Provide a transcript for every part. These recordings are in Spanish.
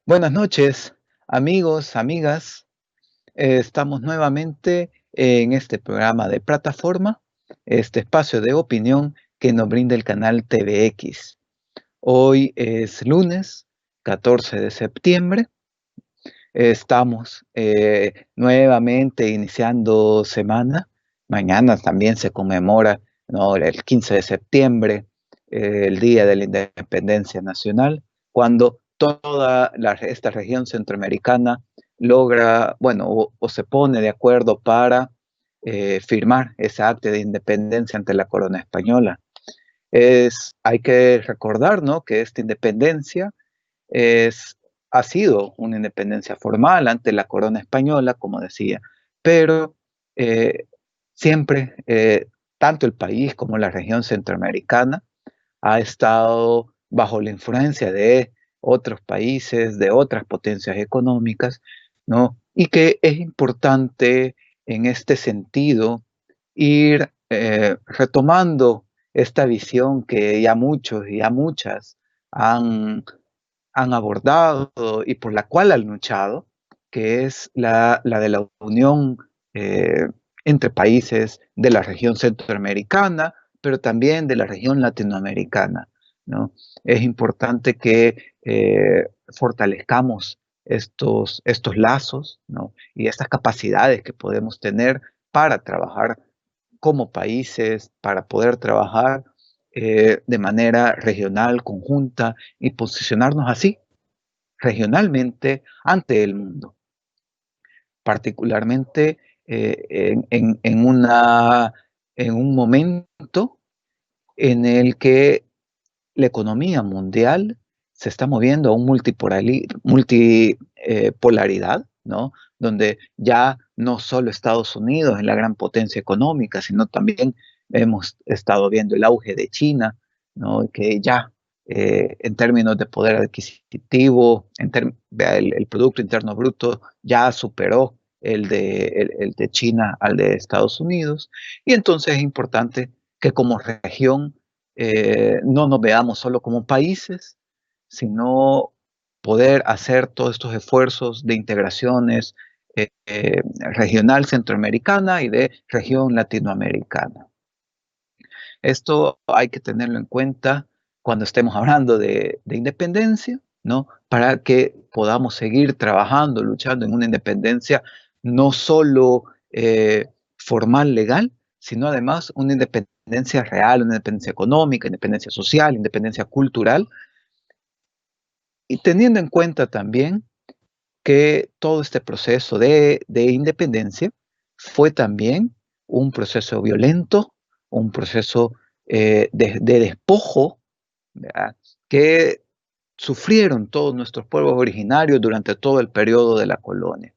Buenas noches, amigos, amigas. Estamos nuevamente en este programa de plataforma, este espacio de opinión que nos brinda el canal TVX. Hoy es lunes 14 de septiembre. Estamos nuevamente iniciando semana. Mañana también se conmemora, ¿no?, el 15 de septiembre, el Día de la Independencia Nacional, cuando toda esta región centroamericana logra, bueno, o se pone de acuerdo para firmar ese acta de independencia ante la corona española. Hay que recordar, ¿no?, que esta independencia es, ha sido una independencia formal ante la corona española, como decía, pero eh, siempre, tanto el país como la región centroamericana ha estado bajo la influencia de otros países, de otras potencias económicas, ¿no? Y que es importante en este sentido ir retomando esta visión que ya muchos y ya muchas han han abordado y por la cual han luchado, que es la de la unión eh, entre países de la región centroamericana, pero también de la región latinoamericana, ¿no? Es importante que fortalezcamos estos lazos, ¿no?, y estas capacidades que podemos tener para trabajar como países, para poder trabajar de manera regional, conjunta, y posicionarnos así regionalmente ante el mundo, particularmente en un momento en el que la economía mundial se está moviendo a un multipolaridad, ¿no? Donde ya no solo Estados Unidos es la gran potencia económica, sino también hemos estado viendo el auge de China, ¿no? Que ya en términos de poder adquisitivo, vea, el Producto Interno Bruto ya superó el de China al de Estados Unidos. Y entonces es importante que como región no nos veamos solo como países, sino poder hacer todos estos esfuerzos de integraciones regional centroamericana y de región latinoamericana. Esto hay que tenerlo en cuenta cuando estemos hablando de independencia, ¿no? Para que podamos seguir trabajando, luchando en una independencia no solo formal, legal, sino además una independencia real, una independencia económica, independencia social, independencia cultural, y teniendo en cuenta también que todo este proceso de independencia fue también un proceso violento, un proceso de despojo, ¿verdad?, que sufrieron todos nuestros pueblos originarios durante todo el periodo de la colonia,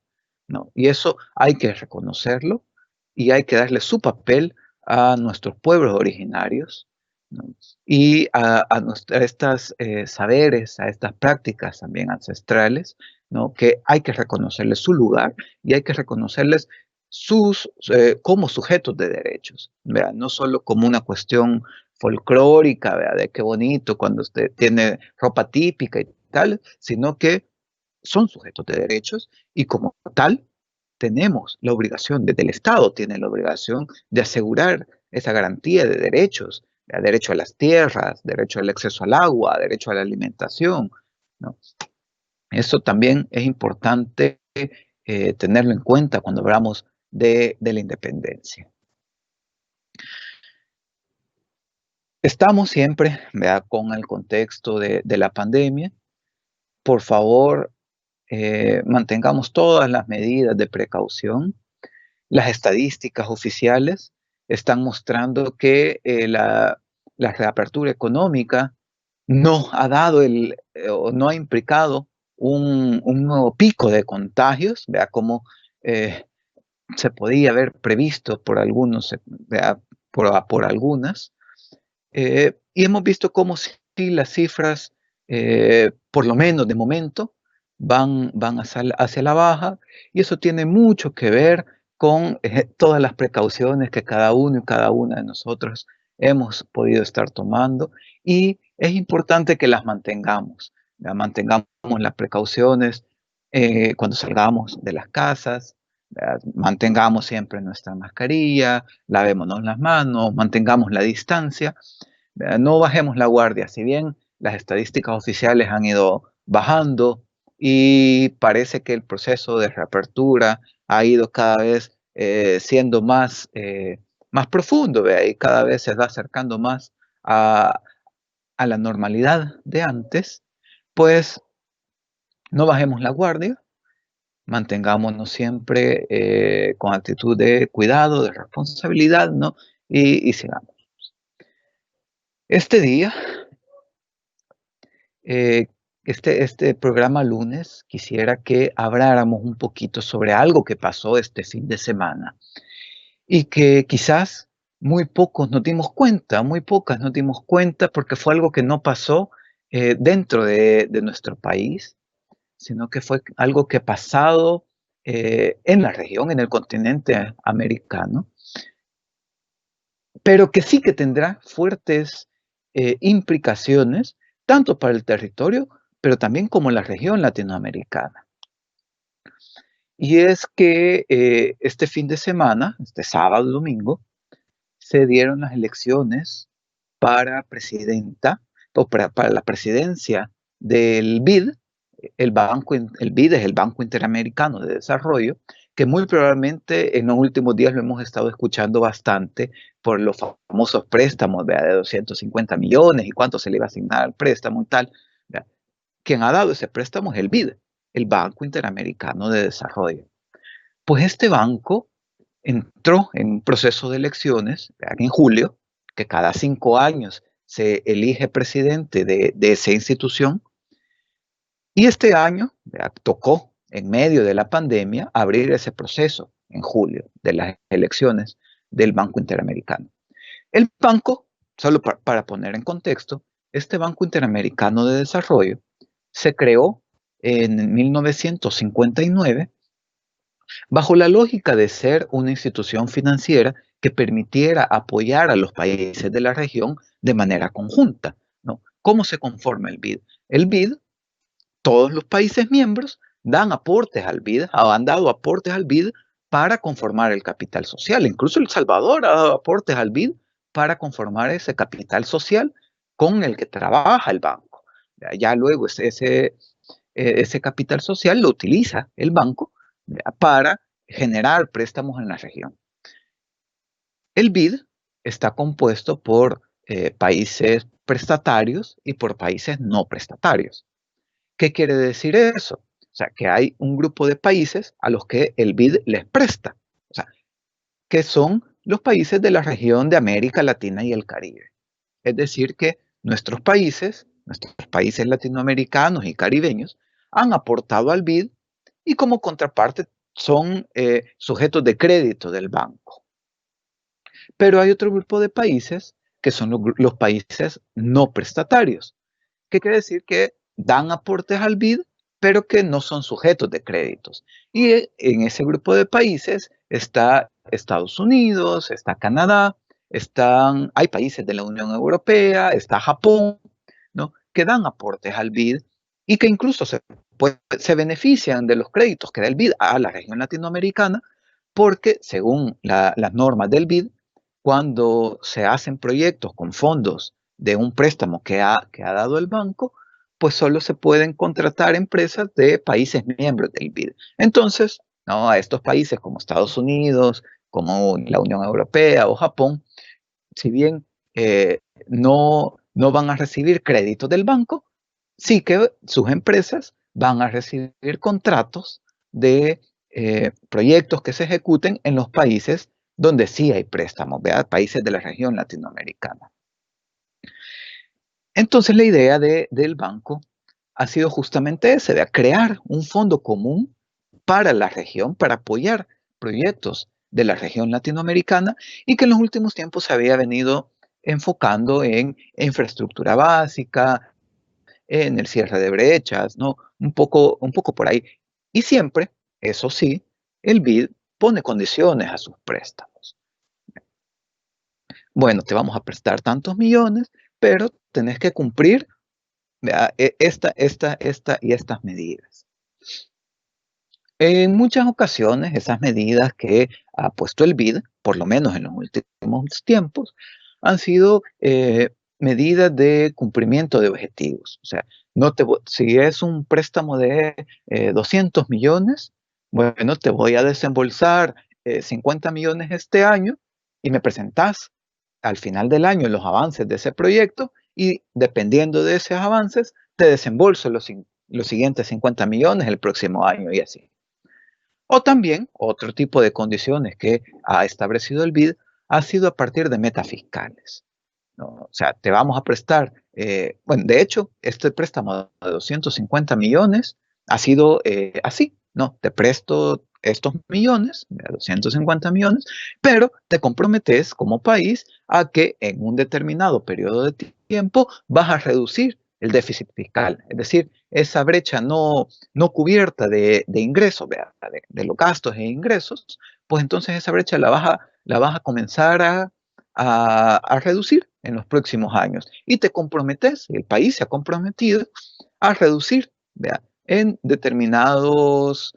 ¿no? Y eso hay que reconocerlo y hay que darle su papel a nuestros pueblos originarios, ¿no? Y a estas saberes, a estas prácticas también ancestrales, ¿no?, que hay que reconocerles su lugar y hay que reconocerles como sujetos de derechos, ¿verdad? No solo como una cuestión folclórica, ¿verdad?, de qué bonito cuando usted tiene ropa típica y tal, sino que son sujetos de derechos y como tal tenemos la obligación, desde el Estado tiene la obligación de asegurar esa garantía de derechos, derecho a las tierras, derecho al acceso al agua, derecho a la alimentación, ¿no? Eso también es importante tenerlo en cuenta cuando hablamos de la independencia. Estamos siempre, ¿verdad?, con el contexto de la pandemia. Por favor, mantengamos todas las medidas de precaución. Las estadísticas oficiales están mostrando que la reapertura económica no ha dado o no ha implicado un nuevo pico de contagios, vea, como eh, se podía haber previsto por algunos, vea, por algunas. Y hemos visto cómo sí las cifras, por lo menos de momento, van hacia la baja, y eso tiene mucho que ver con todas las precauciones que cada uno y cada una de nosotros hemos podido estar tomando, y es importante que las mantengamos. ya mantengamos las precauciones cuando salgamos de las casas, ¿verdad? Mantengamos siempre nuestra mascarilla, lavémonos las manos, mantengamos la distancia, ¿verdad? No bajemos la guardia, si bien las estadísticas oficiales han ido bajando y parece que el proceso de reapertura ha ido cada vez siendo más profundo, ¿verdad? Y cada vez se va acercando más a, a la normalidad de antes, pues no bajemos la guardia, mantengámonos siempre con actitud de cuidado, de responsabilidad, ¿no? Y sigamos. Este día, eh, este programa lunes, quisiera que habláramos un poquito sobre algo que pasó este fin de semana y que quizás muy pocos nos dimos cuenta, muy pocas nos dimos cuenta porque fue algo que no pasó dentro de nuestro país, sino que fue algo que ha pasado en la región, en el continente americano, pero que sí que tendrá fuertes implicaciones, tanto para el territorio, pero también como la región latinoamericana. Y es que este fin de semana, este sábado y domingo, se dieron las elecciones para presidenta o para la presidencia del BID. El BID es el Banco Interamericano de Desarrollo, que muy probablemente en los últimos días lo hemos estado escuchando bastante por los famosos préstamos, ¿verdad? De 250 millones y cuánto se le iba a asignar al préstamo y tal, ¿verdad? Quien ha dado ese préstamo es el BID, el Banco Interamericano de Desarrollo. Pues este banco entró en un proceso de elecciones en julio, que cada 5 años se elige presidente de esa institución, y este año tocó, en medio de la pandemia, abrir ese proceso en julio de las elecciones del Banco Interamericano. El banco, solo para poner en contexto, este Banco Interamericano de Desarrollo se creó en 1959 bajo la lógica de ser una institución financiera que permitiera apoyar a los países de la región de manera conjunta, ¿no? ¿Cómo se conforma el BID? El BID, todos los países miembros dan aportes al BID, o han dado aportes al BID para conformar el capital social. Incluso El Salvador ha dado aportes al BID para conformar ese capital social con el que trabaja el banco. Ya luego ese capital social lo utiliza el banco para generar préstamos en la región. El BID está compuesto por países prestatarios y por países no prestatarios. ¿Qué quiere decir eso? O sea, que hay un grupo de países a los que el BID les presta, o sea, que son los países de la región de América Latina y el Caribe. Es decir, que nuestros países latinoamericanos y caribeños, han aportado al BID y como contraparte son sujetos de crédito del banco. Pero hay otro grupo de países que son los países no prestatarios, que quiere decir que dan aportes al BID, pero que no son sujetos de créditos. Y en ese grupo de países está Estados Unidos, está Canadá, hay países de la Unión Europea, está Japón, ¿no? Que dan aportes al BID y que incluso se benefician de los créditos que da el BID a la región latinoamericana, porque según las normas del BID, cuando se hacen proyectos con fondos de un préstamo que ha dado el banco, pues solo se pueden contratar empresas de países miembros del BID. Entonces, ¿no? A estos países como Estados Unidos, como la Unión Europea o Japón, si bien no van a recibir créditos del banco, sí que sus empresas van a recibir contratos de proyectos que se ejecuten en los países donde sí hay préstamos, ¿verdad? Países de la región latinoamericana. Entonces la idea del banco ha sido justamente ese, de crear un fondo común para la región, para apoyar proyectos de la región latinoamericana y que en los últimos tiempos se había venido enfocando en infraestructura básica, en el cierre de brechas, ¿no? Un poco por ahí. Y siempre, eso sí, el BID pone condiciones a sus préstamos. Bueno, te vamos a prestar tantos millones, pero tenés que cumplir vea, esta y estas medidas. En muchas ocasiones, esas medidas que ha puesto el BID, por lo menos en los últimos tiempos, han sido medidas de cumplimiento de objetivos. O sea, no te, si es un préstamo de 200 millones, bueno, te voy a desembolsar 50 millones este año y me presentás al final del año los avances de ese proyecto y dependiendo de esos avances, te desembolso los siguientes 50 millones el próximo año y así. O también, otro tipo de condiciones que ha establecido el BID ha sido a partir de metas fiscales, ¿no? O sea, te vamos a prestar, bueno, de hecho, este préstamo de 250 millones ha sido así, ¿no? Te presto estos millones, 250 millones, pero te comprometes como país a que en un determinado periodo de tiempo vas a reducir el déficit fiscal, es decir, esa brecha no cubierta de ingresos, de los gastos e ingresos, pues entonces esa brecha la vas a comenzar a reducir en los próximos años. Y te comprometes, el país se ha comprometido a reducir, ¿vea? En determinados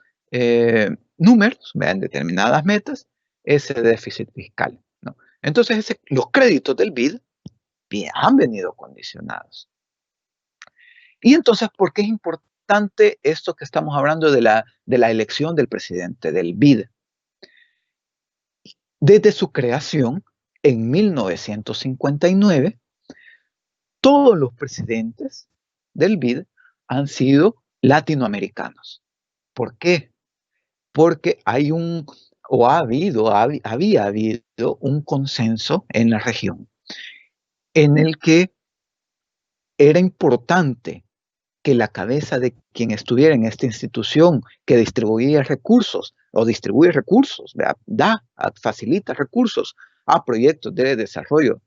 números, ¿vea? En determinadas metas, ese déficit fiscal, ¿no? Entonces, los créditos del BID bien, han venido condicionados. Y entonces, ¿por qué es importante esto que estamos hablando de la elección del presidente, del BID? Desde su creación, en 1959, todos los presidentes del BID han sido latinoamericanos. ¿Por qué? Porque había habido un consenso en la región en el que era importante que la cabeza de quien estuviera en esta institución que distribuía recursos o distribuye recursos, facilita recursos a proyectos de desarrollo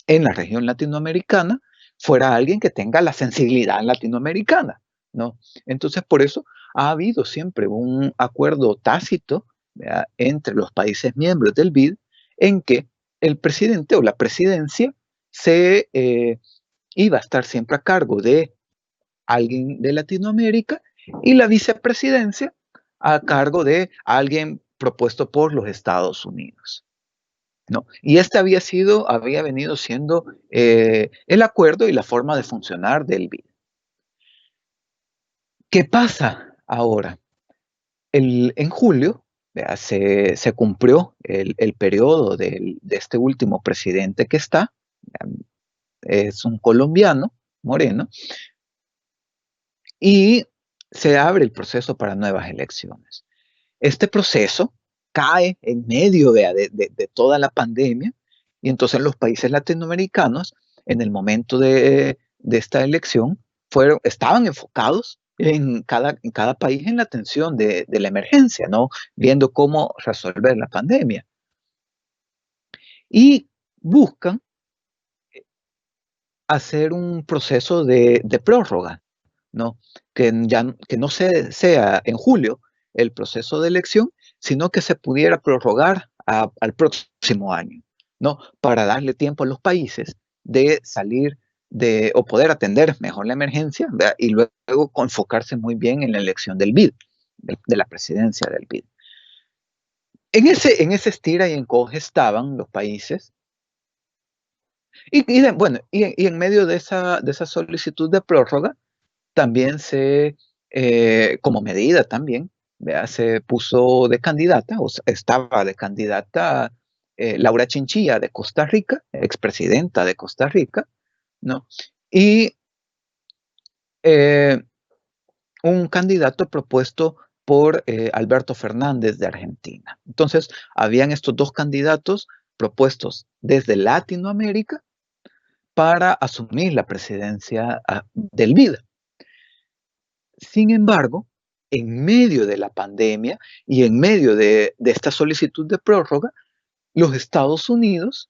en la región latinoamericana, fuera alguien que tenga la sensibilidad latinoamericana, ¿no? Entonces, por eso ha habido siempre un acuerdo tácito, ¿verdad?, entre los países miembros del BID en que el presidente o la presidencia iba a estar siempre a cargo de alguien de Latinoamérica y la vicepresidencia a cargo de alguien propuesto por los Estados Unidos, ¿no? Y este había venido siendo el acuerdo y la forma de funcionar del BID. ¿Qué pasa ahora? En julio se cumplió el periodo de este último presidente que está, es un colombiano, Moreno, y se abre el proceso para nuevas elecciones. Este proceso cae en medio de toda la pandemia y entonces los países latinoamericanos en el momento de esta elección estaban enfocados en cada país en la atención de la emergencia, ¿no? Viendo cómo resolver la pandemia. Y buscan hacer un proceso de prórroga, ¿no? Que no sea en julio el proceso de elección, sino que se pudiera prorrogar al próximo año, ¿no? Para darle tiempo a los países de salir o poder atender mejor la emergencia, ¿verdad? Y luego enfocarse muy bien en la elección del BID, de la presidencia del BID. En ese estira y encoge estaban los países bueno, y en medio de esa solicitud de prórroga, también como medida también, ¿verdad?, se puso de candidata, o sea, estaba de candidata Laura Chinchilla de Costa Rica, expresidenta de Costa Rica, ¿no? Y eh, un candidato propuesto por Alberto Fernández de Argentina. Entonces, habían estos dos candidatos propuestos desde Latinoamérica para asumir la presidencia del BID. Sin embargo, en medio de la pandemia y en medio de esta solicitud de prórroga, los Estados Unidos,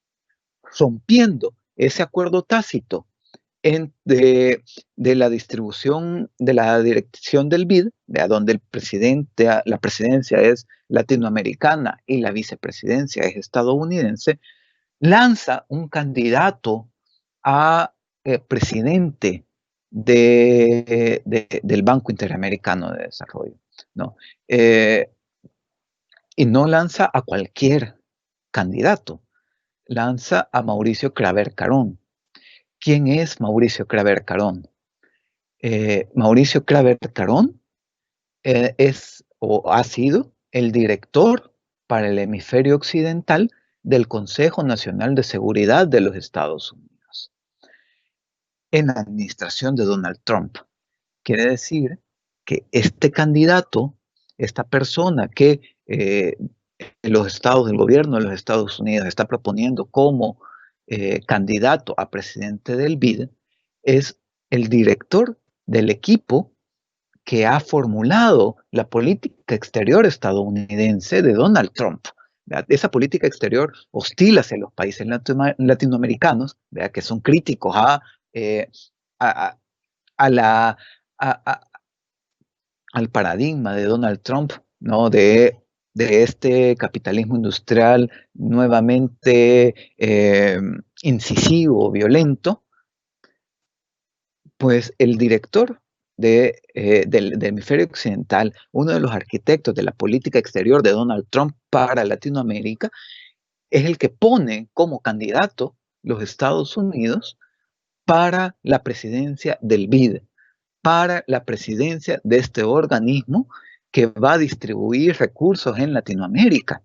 rompiendo ese acuerdo tácito de la distribución, de la dirección del BID, donde la presidencia es latinoamericana y la vicepresidencia es estadounidense, lanza un candidato a presidente del Banco Interamericano de Desarrollo, ¿no? Eh, y no lanza a cualquier candidato, lanza a Mauricio Claver Carón. ¿Quién es Mauricio Claver Carón? Mauricio Claver Carón es o ha sido el director para el hemisferio occidental del Consejo Nacional de Seguridad de los Estados Unidos en la administración de Donald Trump. Quiere decir que este candidato, esta persona que el gobierno de los Estados Unidos está proponiendo como candidato a presidente del BID, es el director del equipo que ha formulado la política exterior estadounidense de Donald Trump. ¿Verdad? Esa política exterior hostil hacia los países latinoamericanos, ¿verdad? Que son críticos eh, a, a la, a, al paradigma de Donald Trump, ¿no? De este capitalismo industrial nuevamente incisivo, violento, pues el director del hemisferio occidental, uno de los arquitectos de la política exterior de Donald Trump para Latinoamérica, es el que pone como candidato los Estados Unidos para la presidencia del BID, para la presidencia de este organismo que va a distribuir recursos en Latinoamérica.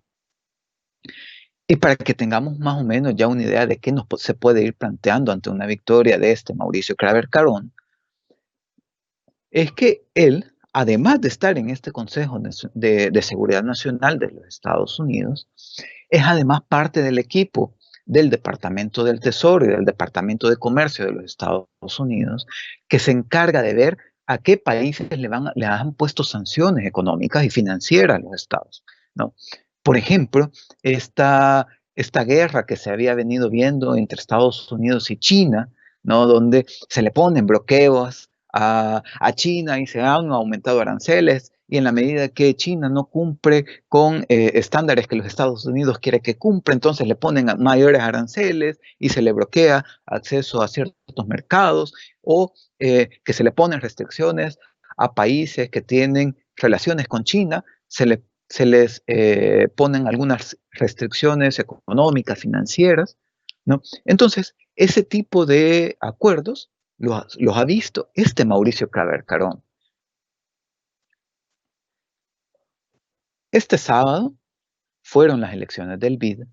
Y para que tengamos más o menos ya una idea de qué se puede ir planteando ante una victoria de este Mauricio Claver Carón, es que él, además de estar en este Consejo de Seguridad Nacional de los Estados Unidos, es además parte del equipo del Departamento del Tesoro y del Departamento de Comercio de los Estados Unidos, que se encarga de ver a qué países le han puesto sanciones económicas y financieras a los estados, ¿no? Por ejemplo, esta guerra que se había venido viendo entre Estados Unidos y China, ¿no? Donde se le ponen bloqueos a China y se han aumentado aranceles, y en la medida que China no cumple con estándares que los Estados Unidos quiere que cumpla, entonces le ponen mayores aranceles y se le bloquea acceso a ciertos mercados, o que se le ponen restricciones a países que tienen relaciones con China, se les ponen algunas restricciones económicas, financieras, ¿no? Entonces, ese tipo de acuerdos los ha visto este Mauricio Claver Carón. Este sábado fueron las elecciones del BID.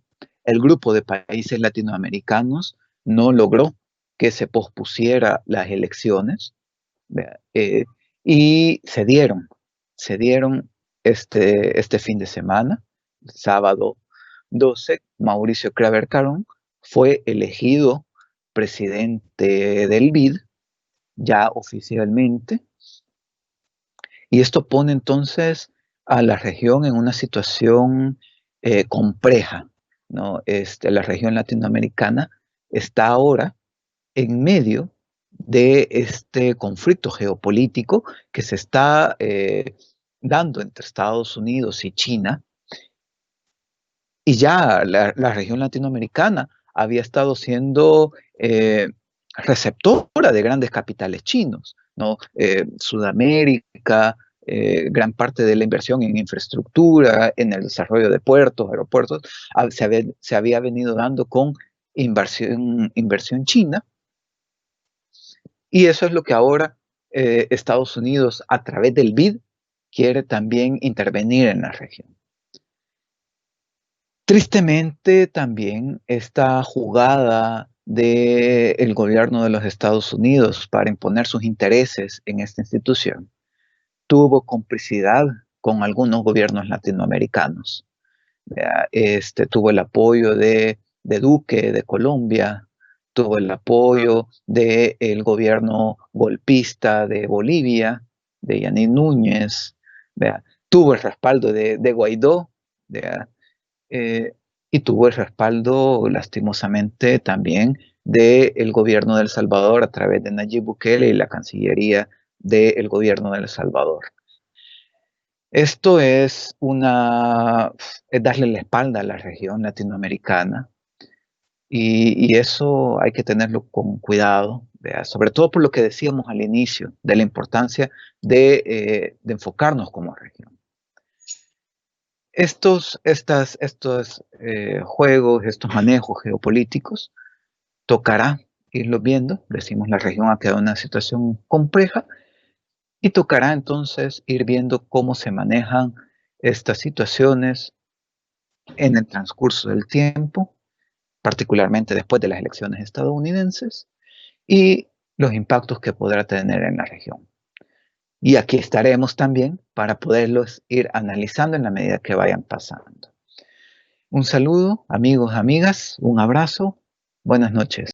El grupo de países latinoamericanos no logró que se pospusiera las elecciones, eh, y se dieron este fin de semana, sábado 12, Mauricio Claver Carón fue elegido presidente del BID ya oficialmente, y esto pone entonces a la región en una situación compleja, ¿no? La región latinoamericana está ahora en medio de este conflicto geopolítico que se está dando entre Estados Unidos y China, y ya la región latinoamericana había estado siendo receptora de grandes capitales chinos, ¿no? Sudamérica, gran parte de la inversión en infraestructura, en el desarrollo de puertos, aeropuertos, se había venido dando con inversión china, y eso es lo que ahora Estados Unidos, a través del BID, quiere también intervenir en la región. Tristemente, también esta jugada del gobierno de los Estados Unidos para imponer sus intereses en esta institución tuvo complicidad con algunos gobiernos latinoamericanos. Tuvo el apoyo de Duque de Colombia, tuvo el apoyo del gobierno golpista de Bolivia, de Yanín Núñez, ¿verdad? Tuvo el respaldo de Guaidó, ¿verdad? eh, y tuvo el respaldo, lastimosamente, también del gobierno de El Salvador a través de Nayib Bukele y la Cancillería del gobierno de El Salvador. Esto es darle la espalda a la región latinoamericana, y eso hay que tenerlo con cuidado. ¿vea? Sobre todo por lo que decíamos al inicio, de la importancia de enfocarnos como región. Estos juegos, estos manejos geopolíticos, tocará irlos viendo. Decimos, la región ha quedado en una situación compleja y tocará entonces ir viendo cómo se manejan estas situaciones en el transcurso del tiempo, particularmente después de las elecciones estadounidenses, y los impactos que podrá tener en la región. Y aquí estaremos también para poderlos ir analizando en la medida que vayan pasando. Un saludo, amigos, amigas, un abrazo, buenas noches.